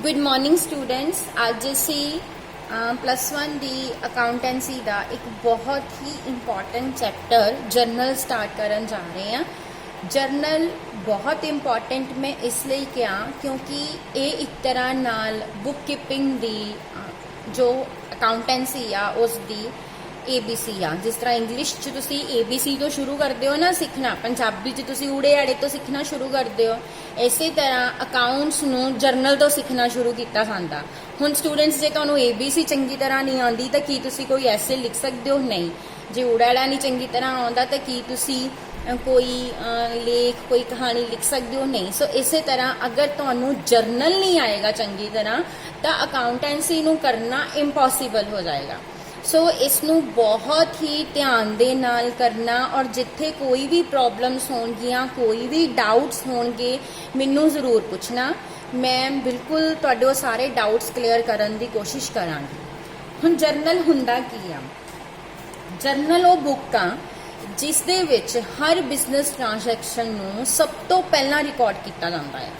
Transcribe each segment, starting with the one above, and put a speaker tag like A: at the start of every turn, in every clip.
A: Good morning students. अज असी +1 दी accountancy का एक बहुत ही इंपॉर्टेंट चैप्टर जर्नल स्टार्ट करन जा रहे हैं। जर्नल बहुत इंपॉर्टेंट मैं इसलिए क्या क्योंकि ये एक तरह नाल बुक कीपिंग दी जो अकाउंटेंसी आ उस दी ABC आ। जिस तरह इंग्लिश च तुसी ABC तो शुरू करते हो ना सीखना, पंजाबी च तुसी ऊड़े आड़े तो सीखना शुरू करते हो, इसी तरह अकाउंट्स नू जर्नल तो सीखना शुरू किया जाता। हुण स्टूडेंट्स जे तुहानू ABC चंगी तरह नहीं आती तो की तुसी कोई ऐसे लिख सकते हो? नहीं। जे ऊड़ा आड़ा नहीं चंगी तरह आता तो की तुसी कोई लेख कोई कहानी लिख सकते हो? नहीं। सो इसे तरह अगर तुहानू जर्नल नहीं आएगा चंगी तरह तो अकाउंटेंसी नू करना इंपॉसिबल हो जाएगा। सो इसनू बहुत ही ध्यान दे नाल करना और जिथे कोई भी प्रॉब्लम्स होणगियां कोई भी डाउट्स होणगे मैनू जरूर पूछना। मैं बिल्कुल तुहाडे सारे डाउट्स क्लीयर करन दी कोशिश करांगी। हुण जर्नल हुंदा की आ? जर्नल वो बुक आ जिस दे विच हर बिजनेस ट्रांजैक्शन नू सब तो पहला रिकॉर्ड किया जाता है।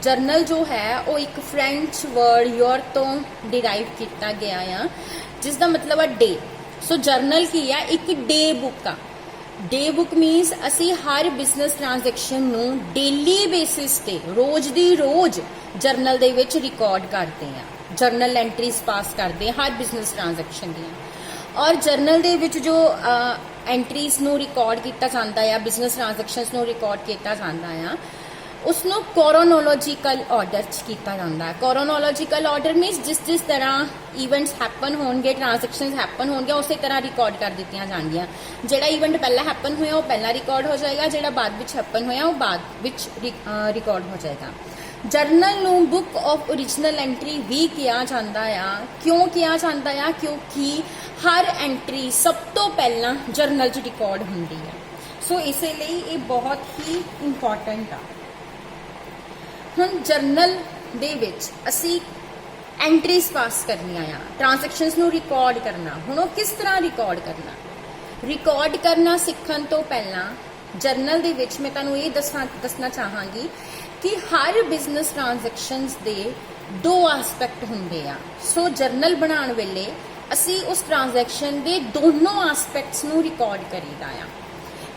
A: जर्नल जो है वो एक फ्रेंच वर्ड योर तो डिराइव किया गया है जिसका मतलब है डे। सो जर्नल की है एक डे बुक आ। डे बुक मीनस असी हर बिजनेस ट्रांजैक्शन नू डेली बेसिस ते रोज दी रोज जर्नल दे विच रिकॉर्ड करते हैं, जर्नल एंट्रीज पास करते हैं हर बिजनेस ट्रांजैक्शन दी। और जर्नल दे विच जो एंट्रीज नू रिकॉर्ड किया जाता है, बिजनेस ट्रांजैक्शंस नू रिकॉर्ड किया जाता है, उसनों क्रोनोलॉजिकल ऑर्डर किया जाता है। क्रोनोलॉजिकल ऑर्डर मीनस जिस जिस तरह ईवेंट्स हैपन होंगे, ट्रांजैक्शंस हैपन होंगे, उस तरह रिकॉर्ड कर दी जाएंगियां। जिहड़ा ईवेंट पहला हैपन होया वो पहला रिकॉर्ड हो जाएगा, जिहड़ा बाद विच हैपन होया वो बाद विच रिकॉर्ड हो जाएगा। जर्नल नू बुक ऑफ ओरिजिनल एंट्री भी किया जाता है। क्यों किया जाता है? क्योंकि हर एंट्री सब तो पहला जर्नल च रिकॉर्ड होंदी है। सो इसलिए ये बहुत ही इंपॉर्टेंट आ। हुण जर्नल दे विच असी एंट्रीज पास करनिया आ, ट्रांजैक्शंस नू रिकॉर्ड करना। हुण वो किस तरह रिकॉर्ड करना? रिकॉर्ड करना सीखण तो पहला जर्नल दे विच मैं तुहानू ये दसना चाहांगी कि हर बिजनेस ट्रांजैक्शंस दे दो आस्पैक्ट हुंदे आ। सो जर्नल बनाउण वेले असी उस ट्रांजैक्शन दे दोनों आस्पैक्ट्स नू रिकॉर्ड करीदा आ।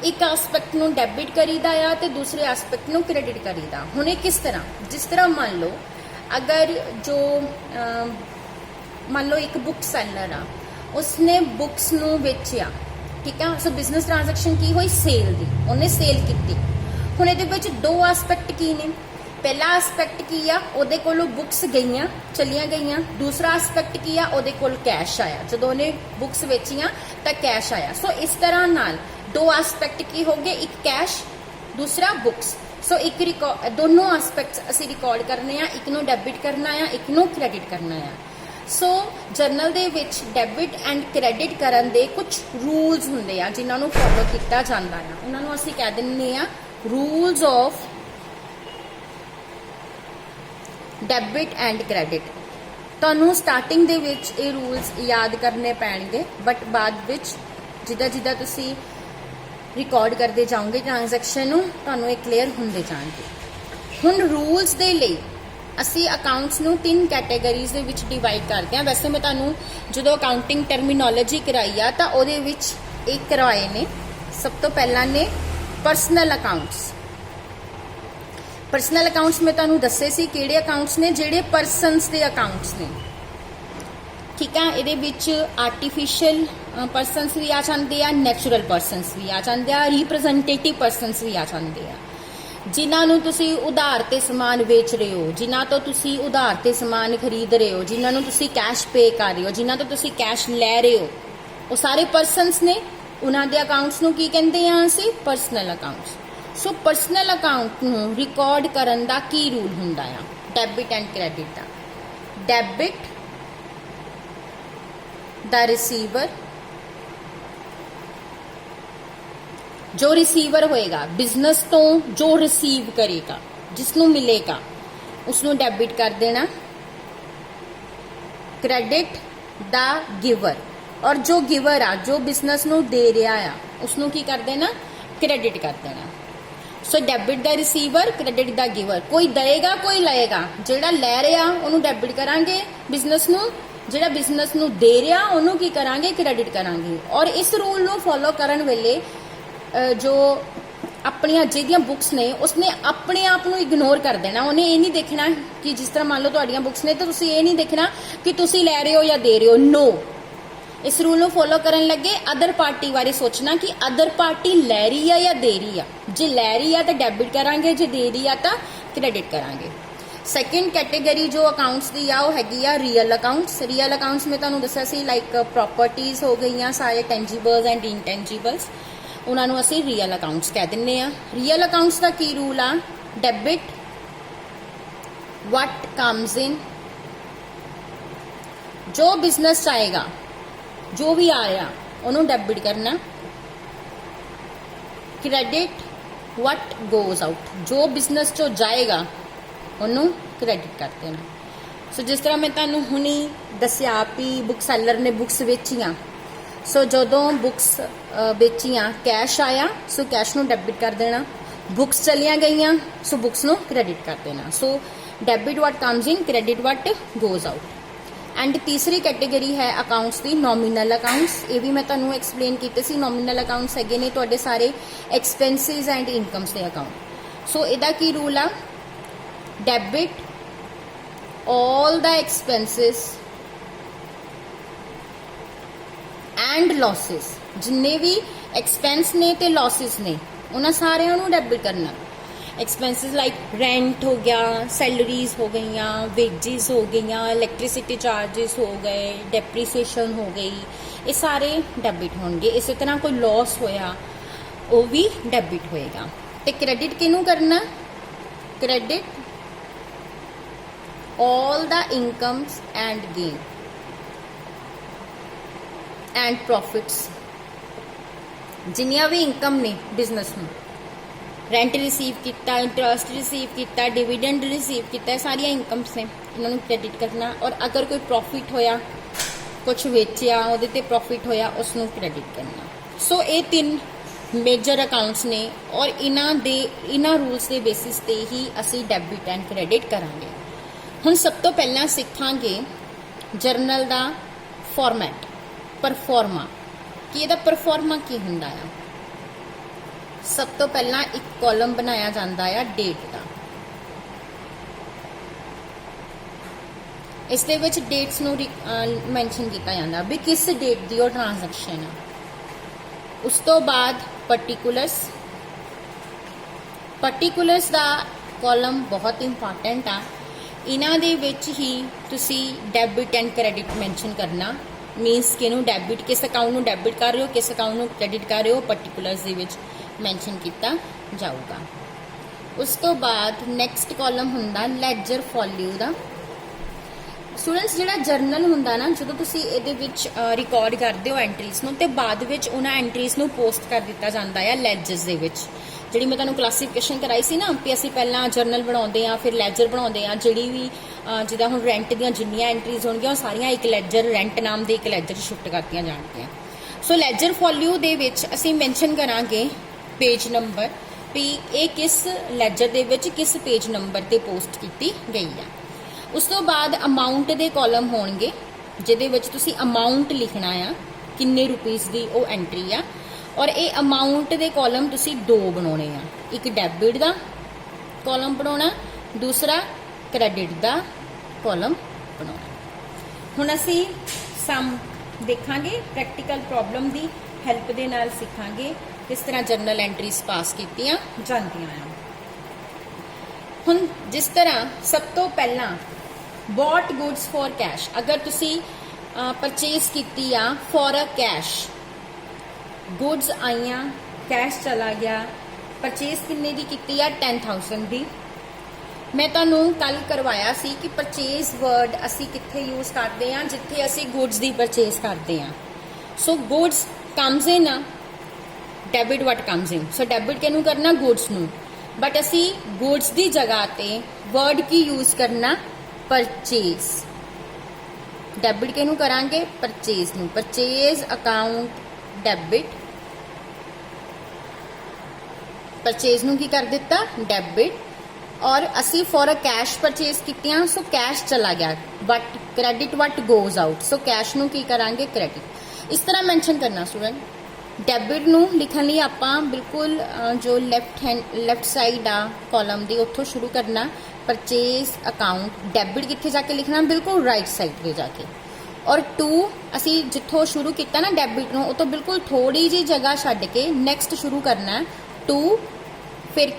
A: एक आस्पैक्ट नू डेबिट करीदा आ ते दूसरे आस्पैक्ट नू क्रेडिट करीदा। हुण ये किस तरह? जिस तरह मान लो अगर जो मान लो एक बुक सैलर आ, उसने बुक्स नू बेचिया, ठीक है। सो बिजनेस ट्रांजैक्शन की हुई? सेल दी, उन्हें सेल की। हुण इहदे विच दो आस्पैक्ट की ने? पहला आस्पैक्ट की आ, उहदे कोलों बुक्स गईयां चलियां गईयां। दूसरा आस्पैक्ट की आ, उहदे कोल कैश आया, जदों उहने बुक्स बेचियां तां कैश आया। सो इस तरह नाल दो आस्पैक्ट की हो गए, एक कैश दूसरा बुक्स। सो एक दोनों आस्पैक्ट्स असी रिकॉर्ड करने आ, एक नू डेबिट करना है, एक नू क्रेडिट करना है। सो जर्नल दे विच डेबिट एंड क्रेडिट करन दे कुछ रूल्स हुंदे आ जिन्हां नू फॉलो किया जांदा है। उन्हां नू असी कह दिंदे आ rules of debit and credit. तुहानू स्टार्टिंग दे विच ये रूल्स याद करने पैणगे, बट बाद विच जिद्दां जिद्दां तुसी रिकॉर्ड करते जाओगे ट्रांजैक्शन नू तुहानू ये क्लीयर होंदे जाणगे। हुण रूल्स दे लई असी अकाउंट्स नू 3 कैटेगरीज दे विच डिवाइड करते हैं। वैसे मैं तुहानू जदों अकाउंटिंग टर्मिनोलॉजी कराई आ तां उहदे विच एक करवाए ने। सब तो पहला ने परसनल अकाउंट्स। परसनल अकाउंट्स में तुहानू दस्से सी किहड़े अकाउंट्स ने, जिहड़े परसनस दे अकाउंट्स ने, ठीक है। इहदे विच आर्टिफिशियल परसनस भी आ जाते हैं, नैचुरल परसनस भी आ जाते हैं, रिप्रजेंटेटिव परसनस भी आ जाते हैं। जिन्हां नू तुसी उधार ते समान बेच रहे हो, जिन्हां तो तुसी उधार ते समान खरीद रहे हो, जिन्हां नू तुसी कैश पे कर रहे हो, जिन्हां तो तुसी कैश लै रहे हो, वो सारे परसनस ने। उन्हां दे अकाउंट्स नू की कहंदे आ असी? Personal accounts. So personal account नू रिकॉर्ड करन दा की रूल हुंदा आ? डेबिट एंड क्रेडिट दा। डेबिट द रिसीवर, जो रिसीवर होएगा बिजनेस तो जो रिसीव करेगा, जिसनों मिलेगा उसनों डेबिट कर देना। क्रेडिट द गिवर, और जो गिवर आ जो बिजनेस नू दे रहा आ उसनों की कर देना? क्रेडिट कर देना। So debit the receiver, credit the giver. कोई देगा कोई लएगा, ਜਿਹੜਾ ਲੈ ਰਿਹਾ ਉਹਨੂੰ ਡੈਬਿਟ ਕਰਾਂਗੇ ਬਿਜ਼ਨਸ ਨੂੰ, ਜਿਹੜਾ ਬਿਜ਼ਨਸ ਨੂੰ ਦੇ ਰਿਹਾ ਉਹਨੂੰ ਕੀ ਕਰਾਂਗੇ, ਕ੍ਰੈਡਿਟ ਕਰਾਂਗੇ। ਔਰ ਇਸ ਰੂਲ ਨੂੰ ਫੋਲੋ ਕਰਨ ਵੇਲੇ ਜੋ ਆਪਣੀਆਂ ਜਿਹੜੀਆਂ ਬੁੱਕਸ ਨੇ ਉਸਨੇ ਆਪਣੇ ਆਪ ਨੂੰ ਇਗਨੋਰ ਕਰ ਦੇਣਾ। ਉਹਨੇ ਇਹ ਨਹੀਂ ਦੇਖਣਾ ਕਿ ਜਿਸ ਤਰ੍ਹਾਂ ਮੰਨ ਲਓ ਤੁਹਾਡੀਆਂ ਬੁੱਕਸ ਨੇ ਤਾਂ ਤੁਸੀਂ ਇਹ ਨਹੀਂ ਦੇਖਣਾ ਕਿ ਤੁਸੀਂ ਲੈ ਰਹੇ ਹੋ ਜਾਂ ਦੇ ਰਹੇ ਹੋ, ਨੋ। ਇਸ ਰੂਲ ਨੂੰ ਫੋਲੋ ਕਰਨ ਲੱਗੇ ਅਦਰ ਪਾਰਟੀ ਬਾਰੇ ਸੋਚਣਾ ਕਿ ਅਦਰ ਪਾਰਟੀ ਲੈ ਰਹੀ ਆ ਜਾਂ ਦੇ ਰਹੀ ਆ। ਜੇ ਲੈ ਰਹੀ ਆ ਤਾਂ ਡੈਬਿਟ ਕਰਾਂਗੇ, ਜੇ ਦੇ ਰਹੀ ਆ ਤਾਂ ਕ੍ਰੈਡਿਟ ਕਰਾਂਗੇ। ਸੈਕਿੰਡ ਕੈਟੇਗਰੀ ਜੋ ਅਕਾਊਂਟਸ ਦੀ ਆ ਉਹ ਹੈਗੀ ਆ ਰੀਅਲ ਅਕਾਊਂਟਸ। ਰੀਅਲ ਅਕਾਊਂਟਸ ਮੈਂ ਤੁਹਾਨੂੰ ਦੱਸਿਆ ਸੀ ਲਾਈਕ ਪ੍ਰੋਪਰਟੀਜ਼ ਹੋ ਗਈਆਂ, ਸਾਰੇ ਟੈਂਜੀਬਲਸ ਐਂਡ ਇਨਟੈਂਜੀਬਲਸ, ਉਹਨਾਂ ਨੂੰ ਅਸੀਂ ਰੀਅਲ ਅਕਾਊਂਟਸ ਕਹਿ ਦਿੰਦੇ ਆ। ਰੀਅਲ ਅਕਾਊਂਟਸ ਦਾ ਕੀ ਰੂਲ ਆ, ਡੈਬਿਟ what comes in, ਜੋ ਬਿਜ਼ਨਸ ਚਾਹੇਗਾ, ਜੋ ਵੀ ਆ ਰਿਹਾ ਉਹਨੂੰ ਡੈਬਿਟ ਕਰਨਾ। ਕ੍ਰੈਡਿਟ what goes out, ਜੋ ਬਿਜ਼ਨਸ ਚੋਂ ਜਾਏਗਾ ਉਹਨੂੰ ਕ੍ਰੈਡਿਟ ਕਰ ਦੇਣਾ। ਸੋ ਜਿਸ ਤਰ੍ਹਾਂ ਮੈਂ ਤੁਹਾਨੂੰ ਹੁਣੀ ਦੱਸਿਆ ਵੀ ਬੁੱਕ ਸੈਲਰ ਨੇ ਬੁੱਕਸ ਵੇਚੀਆਂ, ਸੋ ਜਦੋਂ ਬੁੱਕਸ ਵੇਚੀਆਂ ਕੈਸ਼ ਆਇਆ, ਸੋ ਕੈਸ਼ ਨੂੰ ਡੈਬਿਟ ਕਰ ਦੇਣਾ। ਬੁੱਕਸ ਚਲੀਆਂ ਗਈਆਂ, ਸੋ ਬੁੱਕਸ ਨੂੰ ਕ੍ਰੈਡਿਟ ਕਰ ਦੇਣਾ। So debit what comes in, credit what goes out। And ਤੀਸਰੀ ਕੈਟੇਗਰੀ ਹੈ ਅਕਾਊਂਟਸ ਦੀ ਨੋਮੀਨਲ ਅਕਾਊਂਟਸ। ਇਹ ਵੀ ਮੈਂ ਤੁਹਾਨੂੰ ਐਕਸਪਲੇਨ ਕੀਤੇ ਸੀ। ਨੋਮੀਨਲ ਅਕਾਊਂਟਸ ਹੈਗੇ ਨੇ ਤੁਹਾਡੇ ਸਾਰੇ ਐਕਸਪੈਂਸਿਸ ਐਂਡ ਇਨਕਮਸ ਦੇ ਅਕਾਊਂਟ। ਸੋ ਇਹਦਾ ਕੀ ਰੂਲ ਆ, debit all the expenses and losses, ਜਿੰਨੇ ਵੀ ਐਕਸਪੈਂਸ ਨੇ ਤੇ ਲੌਸਿਸ ਨੇ ਉਹਨਾਂ ਸਾਰਿਆਂ ਨੂੰ ਡੈਬਿਟ ਕਰਨਾ। ਐਕਸਪੈਂਸਿਸ ਲਾਈਕ ਰੈਂਟ ਹੋ ਗਿਆ, ਸੈਲਰੀਜ਼ ਹੋ ਗਈਆਂ, ਵੇਜਿਸ ਹੋ ਗਈਆਂ, ਇਲੈਕਟ੍ਰਿਸਿਟੀ ਚਾਰजेस ਹੋ ਗਏ, ਡੈਪਰੀਸੀਏਸ਼ਨ ਹੋ ਗਈ, ਇਹ ਸਾਰੇ ਡੈਬਿਟ ਹੋਣਗੇ। ਇਸੇ ਤਰ੍ਹਾਂ ਕੋਈ ਲਾਸ ਹੋਇਆ ਉਹ ਵੀ ਡੈਬਿਟ ਹੋਏਗਾ। ਤੇ ਕ੍ਰੈਡਿਟ ਕਿਹਨੂੰ ਕਰਨਾ, credit all the incomes and gain and profits, ਜਿੰਨੀਆਂ ਵੀ ਇਨਕਮ ਨੇ ਬਿਜ਼ਨਸ ਨੂੰ, ਰੈਂਟ ਰਿਸੀਵ ਕੀਤਾ, ਇੰਟਰਸਟ ਰਿਸੀਵ ਕੀਤਾ, ਡਿਵੀਡੈਂਡ ਰਿਸੀਵ ਕੀਤਾ, ਸਾਰੀਆਂ ਇਨਕਮਸ ਨੇ, ਇਹਨਾਂ ਨੂੰ ਕ੍ਰੈਡਿਟ ਕਰਨਾ। ਔਰ ਅਗਰ ਕੋਈ ਪ੍ਰੋਫਿਟ ਹੋਇਆ, ਕੁਝ ਵੇਚਿਆ ਉਹਦੇ ਤੇ ਪ੍ਰੋਫਿਟ ਹੋਇਆ, ਉਸ ਨੂੰ ਕ੍ਰੈਡਿਟ ਕਰਨਾ। ਸੋ ਇਹ ਤਿੰਨ ਮੇਜਰ ਅਕਾਊਂਟਸ ਨੇ ਔਰ ਇਹਨਾਂ ਰੂਲਸ ਦੇ ਬੇਸਿਸ ਤੇ ਹੀ ਅਸੀਂ ਡੈਬਿਟ ਐਂਡ ਕ੍ਰੈਡਿਟ ਕਰਾਂਗੇ। ਹੁਣ ਸਭ ਤੋਂ ਪਹਿਲਾਂ ਸਿੱਖਾਂਗੇ ਜਰਨਲ ਦਾ ਫਾਰਮੈਟ, ਪਰਫਾਰਮਾ, ਕਿ ਇਹਦਾ ਪਰਫਾਰਮਾ ਕੀ ਹੁੰਦਾ ਆ। ਸਭ ਤੋਂ ਪਹਿਲਾਂ ਇੱਕ ਕਾਲਮ ਬਣਾਇਆ ਜਾਂਦਾ ਆ ਡੇਟ ਦਾ। ਇਸ ਦੇ ਵਿੱਚ ਡੇਟਸ ਨੂੰ ਮੈਂਸ਼ਨ ਕੀਤਾ ਜਾਂਦਾ ਵੀ ਕਿਸ ਡੇਟ ਦੀ ਉਹ ਟ੍ਰਾਂਜੈਕਸ਼ਨ ਆ। ਉਸ ਤੋਂ ਬਾਅਦ ਪਾਰਟੀਕੂਲਰਸ ਦਾ ਕਾਲਮ ਬਹੁਤ ਇੰਪੋਰਟੈਂਟ ਆ। ਇਹਨਾਂ ਦੇ ਵਿੱਚ ਹੀ ਤੁਸੀਂ ਡੈਬਿਟ ਐਂਡ ਕ੍ਰੈਡਿਟ ਮੈਂਸ਼ਨ ਕਰਨਾ। ਮੀਨਸ ਕਿ ਇਹਨੂੰ ਡੈਬਿਟ, ਕਿਸ ਅਕਾਊਂਟ ਨੂੰ ਡੈਬਿਟ ਕਰ ਰਹੇ ਹੋ, ਕਿਸ ਅਕਾਊਂਟ ਨੂੰ ਕ੍ਰੈਡਿਟ ਕਰ ਰਹੇ ਹੋ, ਪਾਰਟੀਕੂਲਰਸ ਦੇ ਵਿੱਚ ਮੈਂਸ਼ਨ ਕੀਤਾ ਜਾਊਗਾ। ਉਸ ਤੋਂ ਬਾਅਦ ਨੈਕਸਟ ਕਾਲਮ ਹੁੰਦਾ ਲੈਜਰ ਫੋਲਿਓ ਦਾ। ਸਟੂਡੈਂਟਸ ਜਿਹੜਾ ਜਰਨਲ ਹੁੰਦਾ ਨਾ, ਜਦੋਂ ਤੁਸੀਂ ਇਹਦੇ ਵਿੱਚ ਰਿਕਾਰਡ ਕਰਦੇ ਹੋ ਐਂਟਰੀਜ਼ ਨੂੰ, ਤੇ ਬਾਅਦ ਵਿੱਚ ਉਹਨਾਂ ਐਂਟਰੀਜ਼ ਨੂੰ ਪੋਸਟ ਕਰ ਦਿੱਤਾ ਜਾਂਦਾ ਹੈ ਲੈਜਰਸ ਦੇ ਵਿੱਚ। ਜਿਹੜੀ ਮੈਂ ਤੁਹਾਨੂੰ ਕਲਾਸੀਫਿਕੇਸ਼ਨ ਕਰਾਈ ਸੀ ਨਾ ਵੀ ਅਸੀਂ ਪਹਿਲਾਂ ਜਰਨਲ ਬਣਾਉਂਦੇ ਆ, ਫਿਰ ਲੈਜਰ ਬਣਾਉਂਦੇ ਆ। ਜਿਹੜੀ ਵੀ ਜਿੱਦਾਂ ਹੁਣ ਰੈਂਟ ਦੀਆਂ ਜਿੰਨੀਆਂ ਐਂਟਰੀਜ਼ ਹੋਣਗੀਆਂ ਉਹ ਸਾਰੀਆਂ ਇੱਕ ਲੈਜਰ, ਰੈਂਟ ਨਾਮ ਦੇ ਇੱਕ ਲੈਜਰ ਸ਼ਿਫਟ ਕਰਤੀਆਂ ਜਾਣਗੀਆਂ। ਸੋ ਲੈਜਰ ਫੋਲਿਓ ਦੇ ਵਿੱਚ ਅਸੀਂ ਮੈਂਸ਼ਨ ਕਰਾਂਗੇ ਪੇਜ ਨੰਬਰ, ਵੀ ਇਹ ਕਿਸ ਲੈਜਰ ਦੇ ਵਿੱਚ ਕਿਸ ਪੇਜ ਨੰਬਰ ਤੇ ਪੋਸਟ ਕੀਤੀ ਗਈ ਆ। ਉਸ ਤੋਂ ਬਾਅਦ ਅਮਾਉਂਟ ਦੇ ਕਾਲਮ ਹੋਣਗੇ ਜਿਹਦੇ ਵਿੱਚ ਤੁਸੀਂ ਅਮਾਉਂਟ ਲਿਖਣਾ ਆ, ਕਿੰਨੇ ਰੁਪੀਸ ਦੀ ਉਹ ਐਂਟਰੀ ਆ। ਔਰ ਇਹ ਅਮਾਉਂਟ ਦੇ ਕਾਲਮ ਤੁਸੀਂ ਦੋ ਬਣਾਉਣੇ ਆ, ਇੱਕ ਡੈਬਿਟ ਦਾ ਕਾਲਮ ਬਣਾਉਣਾ, ਦੂਸਰਾ ਕ੍ਰੈਡਿਟ ਦਾ ਕਾਲਮ ਬਣਾਉਣਾ। ਹੁਣ ਅਸੀਂ ਸਮ ਦੇਖਾਂਗੇ, ਪ੍ਰੈਕਟੀਕਲ ਪ੍ਰੋਬਲਮ ਦੀ ਹੈਲਪ ਦੇ ਨਾਲ ਸਿੱਖਾਂਗੇ ਕਿਸ ਤਰ੍ਹਾਂ ਜਰਨਲ ਐਂਟਰੀਜ਼ ਪਾਸ ਕੀਤੀਆਂ ਜਾਂਦੀਆਂ ਆ। ਹੁਣ ਜਿਸ ਤਰ੍ਹਾਂ ਸਭ ਤੋਂ ਪਹਿਲਾਂ ਬੌਟ ਗੁੱਡਸ ਫॉर ਕੈਸ਼, ਅਗਰ ਤੁਸੀਂ ਪਰਚੇਸ ਕੀਤੀ ਆ ਫॉर ਅ ਕੈਸ਼, ਗੁੱਡਸ ਆਈਆਂ, ਕੈਸ਼ ਚਲਾ ਗਿਆ, ਪਰਚੇਸ ਕਿੰਨੇ ਦੀ ਕੀਤੀ ਆ 10,000 ਦੀ। ਮੈਂ ਤੁਹਾਨੂੰ ਕੱਲ ਕਰਵਾਇਆ ਸੀ ਕਿ ਪਰਚੇਸ ਵਰਡ ਅਸੀਂ ਕਿੱਥੇ ਯੂਜ਼ ਕਰਦੇ ਆ, ਜਿੱਥੇ ਅਸੀਂ ਗੁੱਡਸ ਦੀ ਪਰਚੇਸ ਕਰਦੇ ਆ। ਸੋ ਗੁੱਡਸ ਕਮਸ ਇਨ ਆ, debit what comes in, so debit ਕਿਹਨੂੰ ਕਰਨਾ, ਗੁੱਡਸ ਨੂੰ। ਬਟ ਅਸੀਂ ਗੁੱਡਸ ਦੀ ਜਗ੍ਹਾ ਤੇ ਵਰਡ ਕੀ ਯੂਜ਼ ਕਰਨਾ, ਪਰਚੇਸ। ਡੈਬਿਟ ਕਿਹਨੂੰ ਕਰਾਂਗੇ, ਪਰਚੇਸ ਨੂੰ। ਪਰਚੇਸ ਅਕਾਊਂਟ ਡੈਬਿਟ परचेज नूं की कर दिता डेबिट, और असी फॉर अ कैश परचेज कीतियां, सो कैश चला गया, but credit what goes out, so cash नूं की करांगे क्रेडिट। इस तरह मैंशन करना स्टूडेंट। डेबिट नूं लिखण लई आपां बिल्कुल जो लैफ्ट साइड आ कॉलम दी उत्थों शुरू करना, परचेज अकाउंट डेबिट कित्थे जाके लिखना, बिल्कुल राइट साइड पे जाके, और टू असी जिथों शुरू किया ना डेबिट नूं उतों बिल्कुल थोड़ी जी जगह छड्ड के नैक्सट शुरू करना है टू, फिर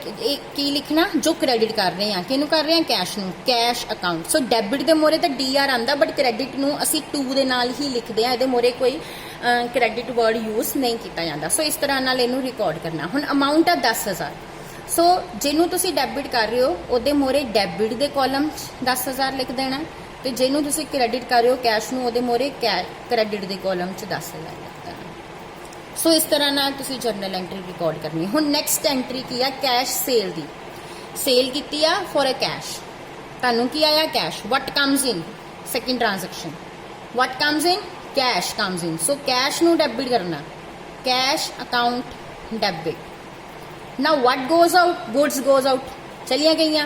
A: की लिखना जो क्रेडिट कर रहे हैं, किनू कर रहे हैं, कैश नूं, कैश अकाउंट। सो डेबिट के मोरे तो DR आंदा, बट क्रेडिट नूं असी टू दे नाल ही लिखते हैं, ये मोरे कोई क्रेडिट वर्ड यूज नहीं किया जाता। सो इस तरह नाल इनू रिकॉर्ड करना। हुण अमाउंट है 10,000, सो जिन्हों तुसी डेबिट कर रहे हो उहदे मोरे डेबिट के कॉलम 10,000 लिख देना, तो जिन्हों तुसी क्रेडिट कर रहे हो कैश नूं उहदे मोरे क्रेडिट के कॉलम 10,000 लिख देना। सो इस तरह नाल तुसी जर्नल एंट्री रिकॉर्ड करनी। हुण नैक्सट एंट्री की है कैश सेल दी, सेल की आ फॉर अ कैश, तुहानूं की आया cash, what comes in, second transaction, what comes in, cash comes in, so cash नूं डेबिट करना, कैश अकाउंट डेबिट। ना what goes out, goods goes out, चलिया गई,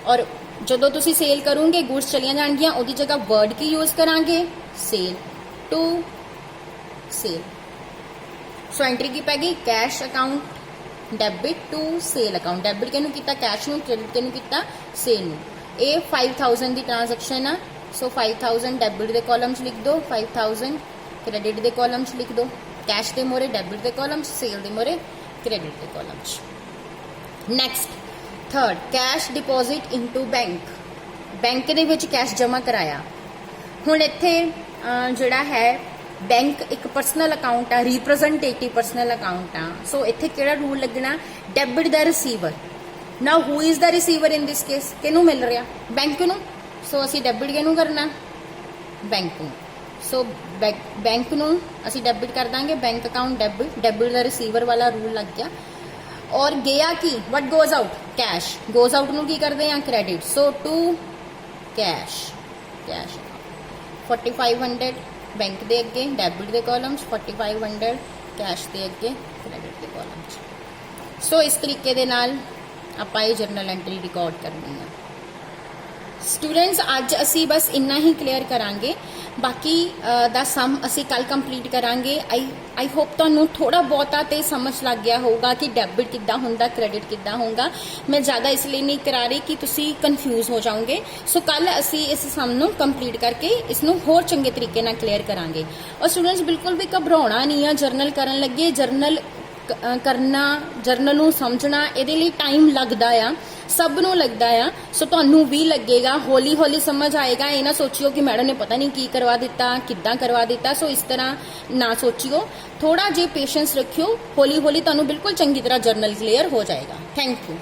A: और जो तुसी सेल करोगे गुड्स चलिया जाएगियां, उहदी जगह वर्ड की यूज करांगे, sale, to sale. So entry की पै गई, cash account debit to sale account, debit किनू किया, कैश नूं, क्रेडिट किनू किया, सेल नूं। ये 5,000 की ट्रांजैक्शन आ, सो 5,000 डेबिट के कॉलम च लिख दो, 5,000 क्रेडिट के कॉलम च लिख दो, कैश के मोरे डेबिट के कॉलम, सेल के मोरे क्रेडिट के कॉलम च। Next third, cash deposit into bank, bank दे विच कैश जमा कराया। हुण इत्थे जिहड़ा है बैंक एक पर्सनल अकाउंट आ, रिप्रजेंटेटिव पर्सनल अकाउंट आ, सो इत्थे किहड़ा रूल लगना, debit the receiver. Now who is the receiver in this case, किनू मिल रहा, बैंक नू, सो असी डेबिट किनू करना, बैंक नू। सो बैंक नू असी डेबिट कर देंगे, bank account debit, debit the receiver वाला रूल लग गया। और गया कि what goes out, cash, goes out नू की करते हैं, credit, so to cash, cash 4,500 bank के अगे डेबिट के कॉलम, 4,500 कैश के अगे क्रेडिट के कॉलम। सो इस तरीके दे नाल आपां ये जर्नल एंट्री रिकॉर्ड करनी है। स्टूडेंट्स अज असी बस इन्ना ही क्लीयर करांगे, बाकी दा सम असी कल कंप्लीट करांगे। आई होप तुहानूं थोड़ा बहुता तो समझ लग गया होगा कि डेबिट किद्दां हुंदा, क्रेडिट किद्दां होगा। मैं ज़्यादा इसलिए नहीं करा रही कि तुसी कन्फ्यूज हो जाओगे। सो कल असी इस सम नूं कंप्लीट करके इसनूं होर चंगे तरीके नाल क्लीयर करांगे। और स्टूडेंट्स बिल्कुल भी घबराउणा नहीं है, जर्नल करन लगे, जर्नल करना, जर्नल नूं समझना, इहदे लई टाइम लगदा आ, सब नूं लगदा आ। सो तुहानूं भी लगेगा, हौली हौली समझ आएगा। ये ना सोचियो कि मैडम ने पता नहीं की करवा दिता, किद्दां करवा दिता। सो इस तरह ना सोचियो, थोड़ा जे पेशेंस रखियो, हौली हौली तुहानूं बिल्कुल चंगी तरह जर्नल क्लीयर हो जाएगा। Thank you.